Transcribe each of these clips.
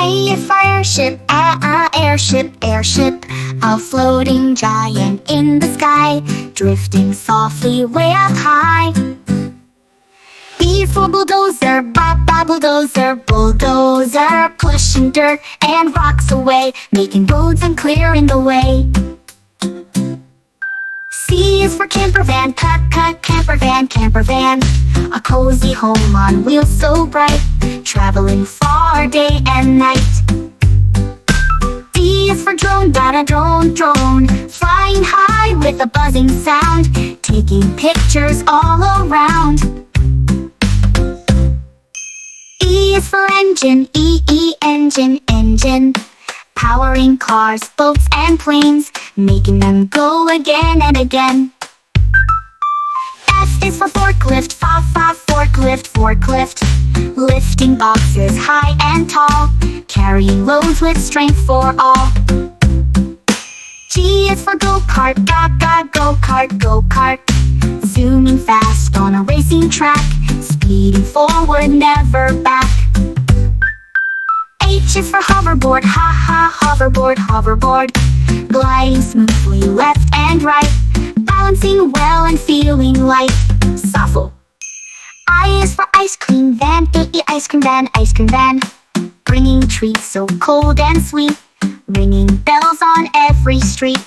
A for airship, airship, airship. A floating giant in the sky, drifting softly way up high. B for bulldozer, bulldozer, bulldozer. Pushing dirt and rocks away, making roads and clearing the way. C is for camper van, camper van, camper van. A cozy home on wheels so bright, traveling far day and night. D is for drone, drone. Flying high with a buzzing sound, taking pictures all around. E is for engine, engine. Powering cars, boats, and planes, making them go again and again. F is for forklift, forklift. Lifting boxes high and tall, carrying loads with strength for all. G is for go-kart, go-kart. Zooming fast on a racing track, speeding forward, never back. H is for hoverboard, hoverboard. Gliding smoothly left and right, balancing well and feeling light. Shuffle. I is for ice cream van, ice cream van. Bringing treats so cold and sweet, ringing bells on every street.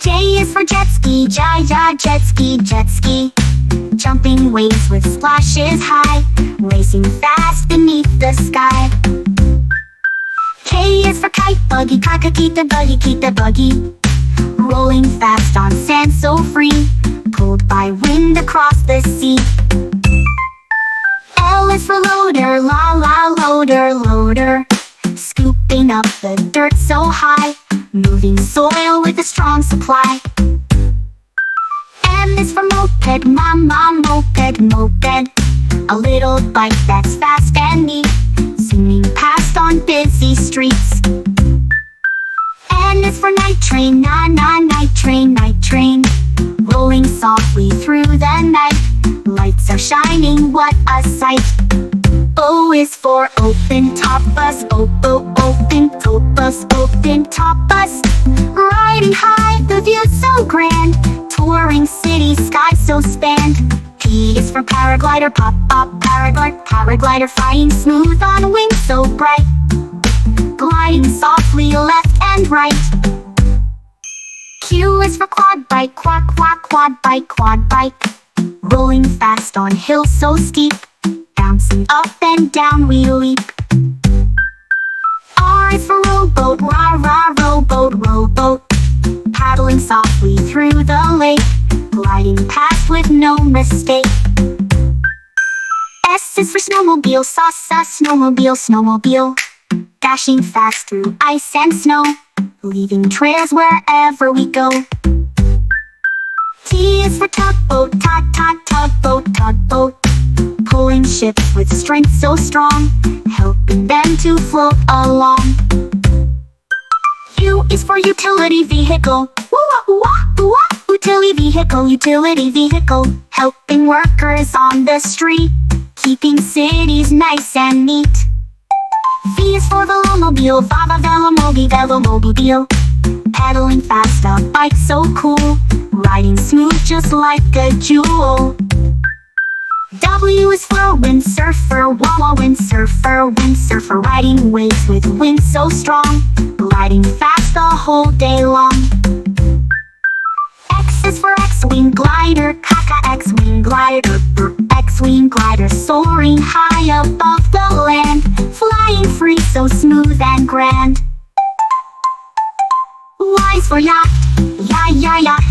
J is for jet ski, jet ski. Jumping waves with splashes high, racing fast beneath the sky. K is for kite, buggy, keep the buggy. Rolling fast on sand so free, pulled by wind across the sea. L is for loader, loader. Scooping up the dirt so high, moving soil with a strong supply. M is for moped, moped. A little bike that's fast and neat, zooming past on busy streets. N is for night train, night train. Rolling softly through the night, lights are shining, what a sight. O is for open top bus, open top bus. Riding high, the view's so grand, touring city, sky so spanned. P is for paraglider, paraglider. Flying smooth on wings so bright, gliding softly left and right. Q is for quad bike, quad bike. Rolling fast on hills so steep, bouncing up and down we leap. R is for rowboat, rowboat. Paddling softly through the lake, gliding past with no mistake. S is for snowmobile, snowmobile. Dashing fast through ice and snow, leaving trails wherever we go. T is for tugboat, tugboat. Pulling ships with strength so strong, helping them to float along. U is for utility vehicle, utility vehicle. Helping workers on the street, keeping cities nice and neat. V is for velomobile, velomobile. Pedaling fast, a bike so cool, riding smooth just like a jewel. W is for windsurfer, windsurfer. Riding waves with wind so strong, gliding fast the whole day long. X is for X-wing glider, X-wing glider. Soaring high above the land, flying free so smooth and grand. Y is for yacht, yacht.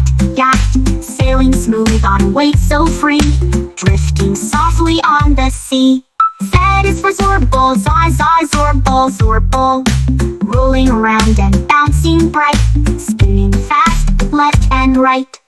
Sailing smooth on waves so free, drifting softly on the sea. Z is for Zorb Ball, Zorb Ball. Rolling around and bouncing bright, spinning fast left and right.